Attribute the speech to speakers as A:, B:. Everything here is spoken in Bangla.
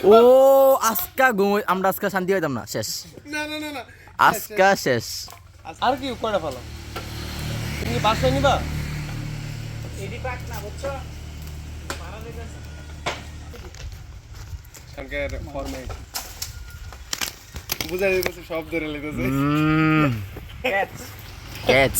A: ও আজকা ঘুমাই আমরা আজকা শান্তি পাইতাম না শেষ
B: না
A: আজকা শেষ
C: আর কি কয়টা ফেলো তুমি কি বাসায় নিবা
B: কালকের ফর্মে বুঝাই দিতেছে সব ধরে লিতেছে
A: ক্যাচ